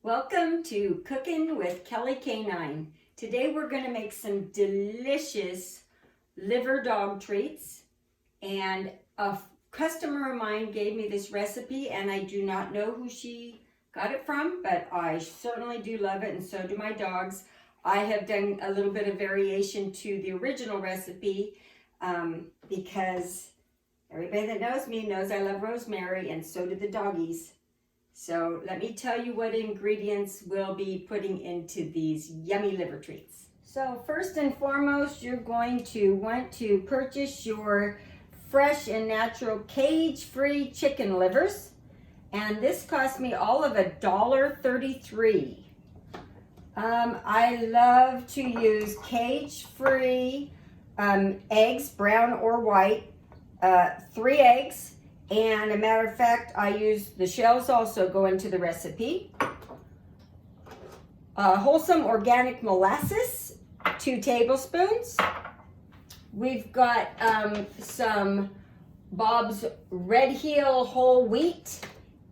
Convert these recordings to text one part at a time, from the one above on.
Welcome to Cooking with Kelly K9. Today we're going to make some delicious liver dog treats, and a customer of mine gave me this recipe and I do not know who she got it from, but I certainly do love it and so do my dogs. I have done a little bit of variation to the original recipe because everybody that knows me knows I love rosemary and so do the doggies. So let me tell you what ingredients we'll be putting into these yummy liver treats. So first and foremost, you're going to want to purchase your fresh and natural cage-free chicken livers. And this cost me all of $1.33. I love to use cage-free eggs, brown or white, 3 eggs. And a matter of fact, I use the shells also go into the recipe. Wholesome organic molasses, 2 tablespoons. We've got some Bob's Red Hill whole wheat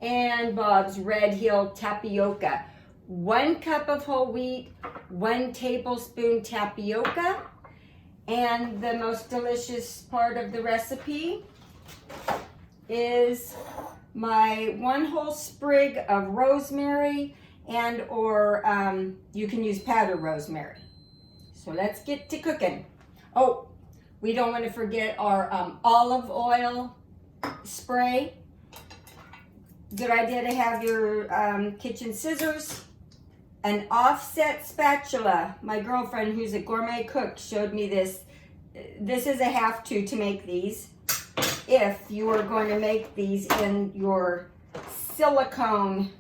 and Bob's Red Hill tapioca. 1 cup of whole wheat, 1 tablespoon tapioca. And the most delicious part of the recipe is my 1 whole sprig of rosemary, and or you can use powdered rosemary. So let's get to cooking. Oh, we don't want to forget our olive oil spray. Good idea to have your kitchen scissors, an offset spatula. My girlfriend, who's a gourmet cook, showed me this. This is a have-to make these. If you are going to make these in your silicone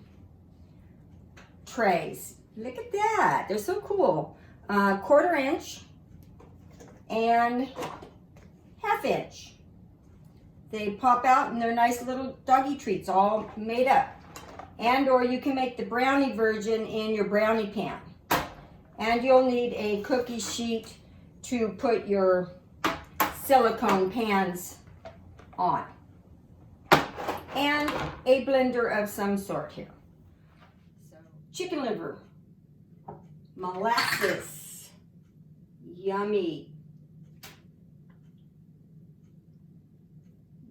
trays. Look at that, they're so cool. 1/4 inch and 1/2 inch. They pop out and they're nice little doggy treats all made up. And or you can make the brownie version in your brownie pan. And you'll need a cookie sheet to put your silicone pans on, and a blender of some sort here. So chicken liver, molasses, yummy,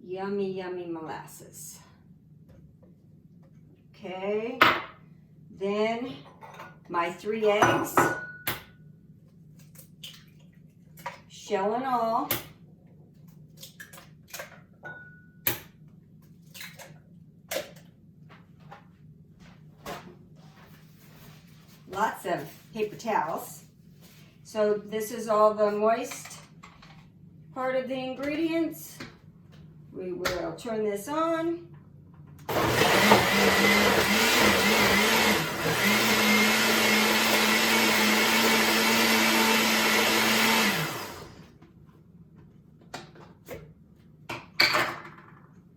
yummy, yummy molasses. Okay, then my 3 eggs, shell and all. Lots of paper towels. So this is all the moist part of the ingredients. We will turn this on.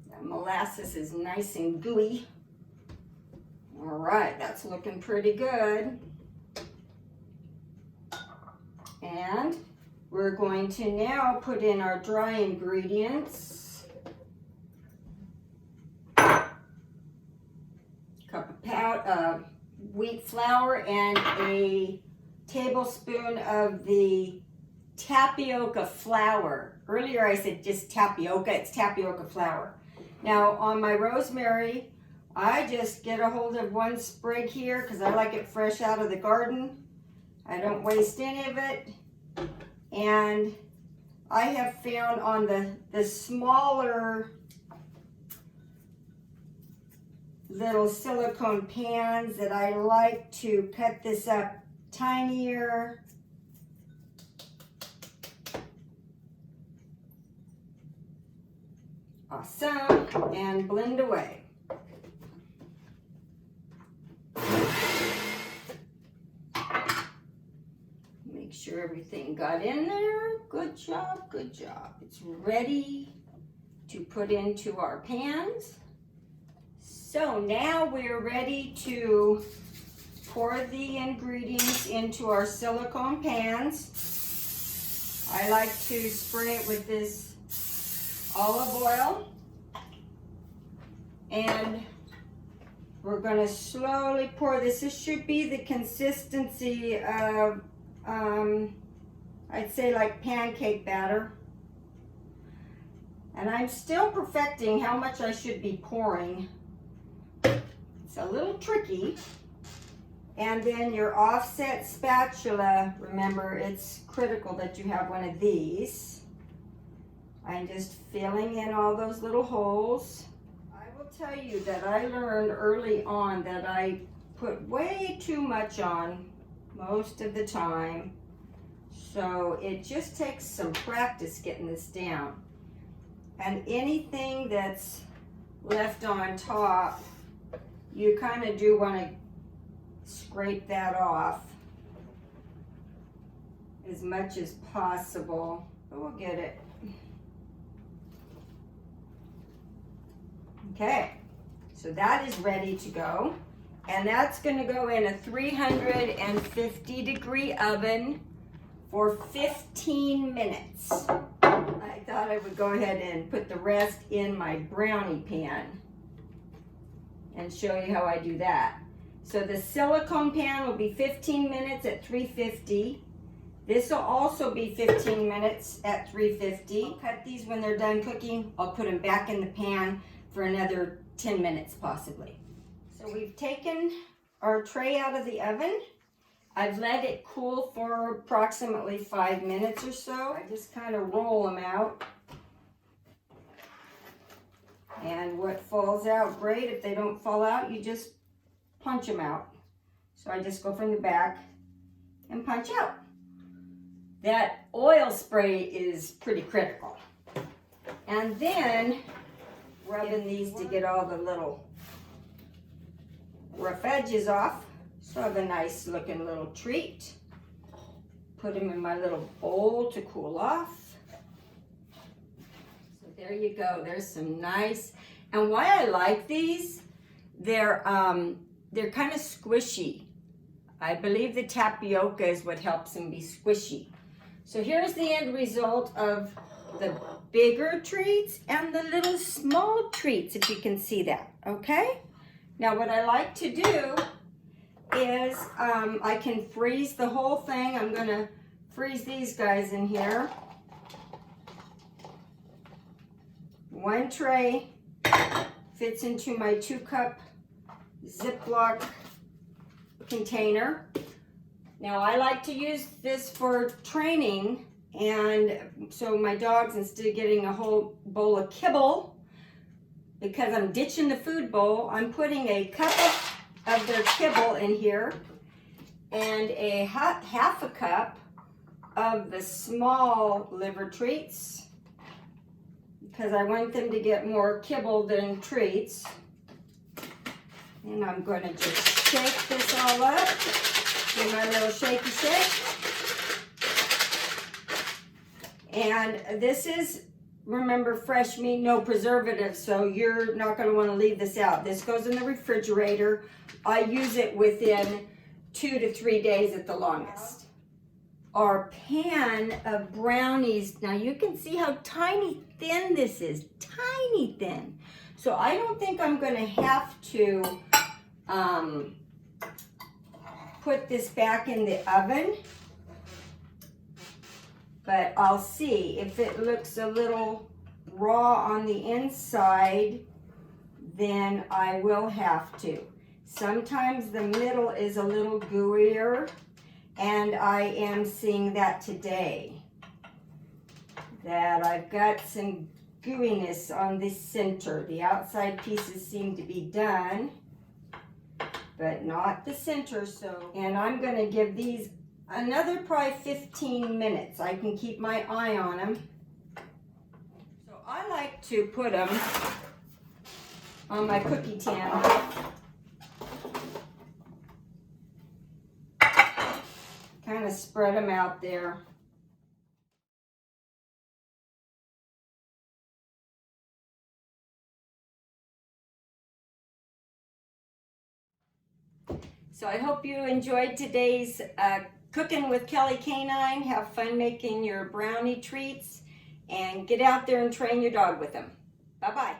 The molasses is nice and gooey. All right, that's looking pretty good. And we're going to now put in our dry ingredients. Cup of wheat flour and a tablespoon of the tapioca flour. Earlier I said just tapioca, it's tapioca flour. Now on my rosemary, I just get a hold of 1 sprig here because I like it fresh out of the garden. I don't waste any of it. And I have found on the smaller little silicone pans that I like to cut this up tinier. Awesome. And blend away. Make sure everything got in there. Good job, good job. It's ready to put into our pans. So now we're ready to pour the ingredients into our silicone pans. I like to spray it with this olive oil and We're going to slowly pour this. This should be the consistency of, I'd say like pancake batter. And I'm still perfecting how much I should be pouring. It's a little tricky. And then your offset spatula, remember it's critical that you have one of these. I'm just filling in all those little holes. I will tell you that I learned early on that I put way too much on most of the time. So it just takes some practice getting this down. And anything that's left on top, you kind of do want to scrape that off as much as possible, but we'll get it. Okay, so that is ready to go, and that's going to go in a 350-degree oven for 15 minutes. I thought I would go ahead and put the rest in my brownie pan and show you how I do that. So the silicone pan will be 15 minutes at 350. This will also be 15 minutes at 350. I'll cut these when they're done cooking. I'll put them back in the pan for another 10 minutes possibly. So we've taken our tray out of the oven. I've let it cool for approximately 5 minutes or so. I just kind of roll them out. And what falls out, great. If they don't fall out, you just punch them out. So I just go from the back and punch out. That oil spray is pretty critical. And then rubbing these to get all the little rough edges off. So I have a nice looking little treat. Put them in my little bowl to cool off. So there you go. There's some nice, and why I like these, they're kind of squishy. I believe the tapioca is what helps them be squishy. So here's the end result of the bigger treats and the little small treats, if you can see that, okay? Now what I like to do is I can freeze the whole thing. I'm gonna freeze these guys in here. One tray fits into my 2-cup Ziploc container. Now I like to use this for training, and so my dogs, instead of getting a whole bowl of kibble, because I'm ditching the food bowl, I'm putting a cup of their kibble in here and a half a cup of the small liver treats, because I want them to get more kibble than treats. And I'm going to just shake this all up. Do my little shaky shake. And this is, remember, fresh meat, no preservatives, so you're not going to want to leave this out. This goes in the refrigerator. I use it within 2 to 3 days at the longest. Our pan of brownies, now you can see how tiny thin this is, tiny thin. So I don't think I'm going to have to put this back in the oven, but I'll see. If it looks a little raw on the inside, then I will have to. Sometimes the middle is a little gooier, and I am seeing that today, that I've got some gooiness on the center. The outside pieces seem to be done, but not the center. So, and I'm going to give these another probably 15 minutes. I can keep my eye on them. So I like to put them on my cookie tin. Kind of spread them out there. So I hope you enjoyed today's Cooking with Kelly Canine. Have fun making your brownie treats and get out there and train your dog with them. Bye-bye.